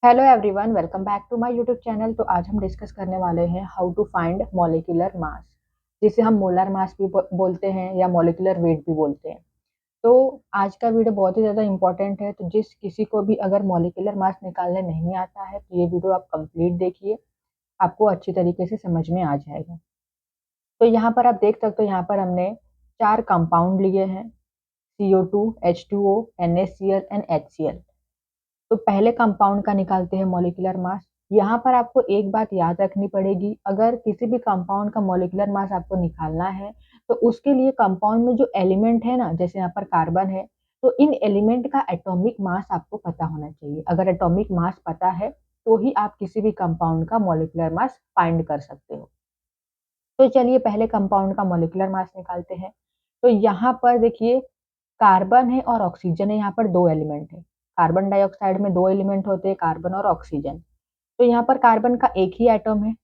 Hello everyone, welcome back to my YouTube channel. तो आज हम डिस्कस करने वाले हैं how to find molecular mass, जिसे हम मोलर मास भी बोलते हैं या मॉलिक्यूलर वेट भी बोलते हैं। तो आज का वीडियो बहुत ही ज़्यादा इंपॉर्टेंट है। तो जिस किसी को भी अगर मॉलिक्यूलर मास निकालने नहीं आता है तो ये वीडियो आप कंप्लीट देखिए, आपको अच्छी तरीके से समझ में आ जाएगा। तो यहाँ पर आप देख सकते हो, यहाँ पर हमने 4 कंपाउंड लिए हैं, CO2, H2O, NaCl and HCl। तो पहले कंपाउंड का निकालते हैं मॉलिक्यूलर मास। यहाँ पर आपको एक बात याद रखनी पड़ेगी, अगर किसी भी कंपाउंड का मॉलिक्यूलर मास आपको निकालना है तो उसके लिए कंपाउंड में जो एलिमेंट है ना, जैसे यहाँ पर कार्बन है, तो इन एलिमेंट का एटॉमिक मास आपको पता होना चाहिए। अगर एटॉमिक मास पता है तो ही आप किसी भी कंपाउंड का मॉलिक्यूलर मास फाइंड कर सकते हो। तो चलिए पहले कंपाउंड का मॉलिक्यूलर मास निकालते हैं। तो यहाँ पर देखिए, कार्बन है और ऑक्सीजन है, यहाँ पर 2 एलिमेंट है। कार्बन डाइऑक्साइड में 2 एलिमेंट होते हैं, कार्बन और ऑक्सीजन। तो यहाँ पर कार्बन का एक ही एटम है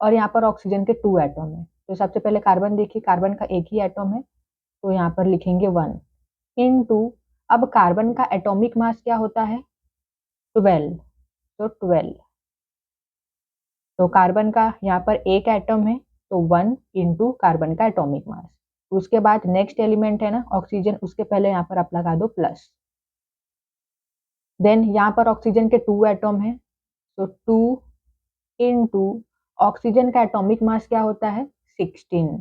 और यहाँ पर ऑक्सीजन के 2 एटम है। तो सबसे पहले कार्बन देखिए, कार्बन का एक ही एटम है, तो यहाँ पर लिखेंगे 1 इनटू। अब कार्बन का एटॉमिक मास क्या होता है? 12। तो 12, तो कार्बन का यहाँ पर एक एटम है, तो 1 इनटू कार्बन का एटॉमिक मास। उसके बाद नेक्स्ट एलिमेंट है ना ऑक्सीजन, उसके पहले यहाँ पर आप लगा दो प्लस। देन यहाँ पर ऑक्सीजन के 2 एटम है, तो 2 इनटू ऑक्सीजन का एटॉमिक मास क्या होता है? 16।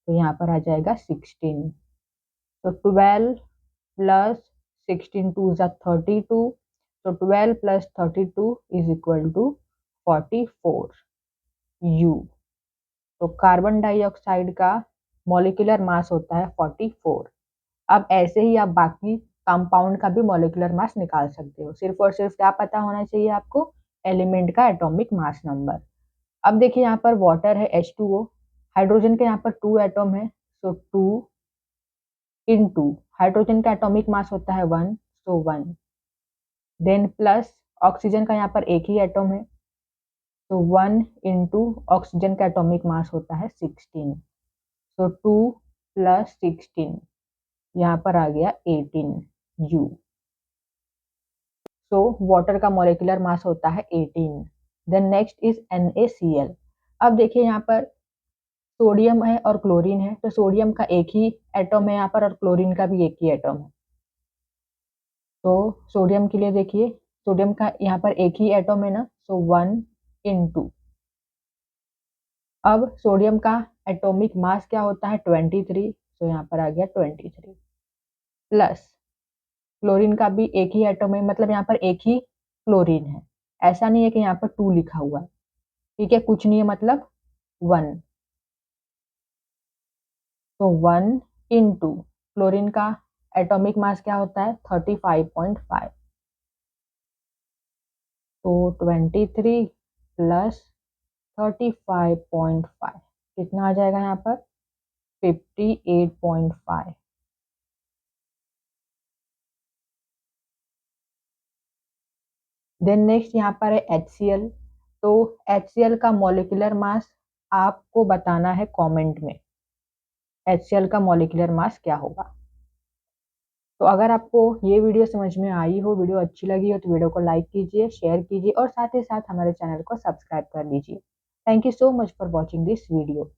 तो यहाँ पर आ जाएगा 16। तो 12 प्लस 16 टू जा 32। तो 12 प्लस 32 इज इक्वल टू 44 यू। तो कार्बन डाइऑक्साइड का मॉलिक्यूलर मास होता है 44। अब ऐसे ही आप बाकी कंपाउंड का भी मॉलिक्यूलर मास निकाल सकते हो। सिर्फ और सिर्फ क्या पता होना चाहिए आपको? एलिमेंट का एटॉमिक मास नंबर। अब देखिए यहाँ पर वाटर है H2O, हाइड्रोजन के यहाँ पर 2 एटम है, सो 2 इनटू हाइड्रोजन का एटॉमिक मास होता है 1, सो 1। देन प्लस ऑक्सीजन का यहाँ पर एक ही एटम है, तो 1 इनटू ऑक्सीजन का एटॉमिक मास होता है 16, सो 2 प्लस 16, यहाँ पर आ गया 18 यू। सो वाटर का मॉलिक्यूलर मास होता है 18। Then next is NaCl। अब देखिए यहाँ पर सोडियम है और क्लोरीन है, तो सोडियम का एक ही एटम है यहाँ पर और क्लोरीन का भी एक ही एटम है। तो सोडियम के लिए देखिए, सोडियम का यहाँ पर एक ही एटम है ना, सो 1 इनटू। अब सोडियम का एटॉमिक मास क्या होता है? 23, तो यहाँ पर आ गया 23 प्लस क्लोरीन का भी एक ही एटम है, मतलब यहाँ पर एक ही क्लोरीन है। ऐसा नहीं है कि यहाँ पर 2 लिखा हुआ है, ठीक है, कुछ नहीं है, मतलब 1। तो 1 इनटू क्लोरीन का एटॉमिक मास क्या होता है? 35.5। तो 23 प्लस 35.5 कितना आ जाएगा यहाँ पर? 58.5। देन नेक्स्ट यहाँ पर है HCl। तो HCl का मॉलिक्यूलर मास आपको बताना है कमेंट में, HCl का मॉलिक्यूलर मास क्या होगा। तो अगर आपको ये वीडियो समझ में आई हो, वीडियो अच्छी लगी हो, तो वीडियो को लाइक कीजिए, शेयर कीजिए और साथ ही साथ हमारे चैनल को सब्सक्राइब कर लीजिए। Thank you so much for watching this video.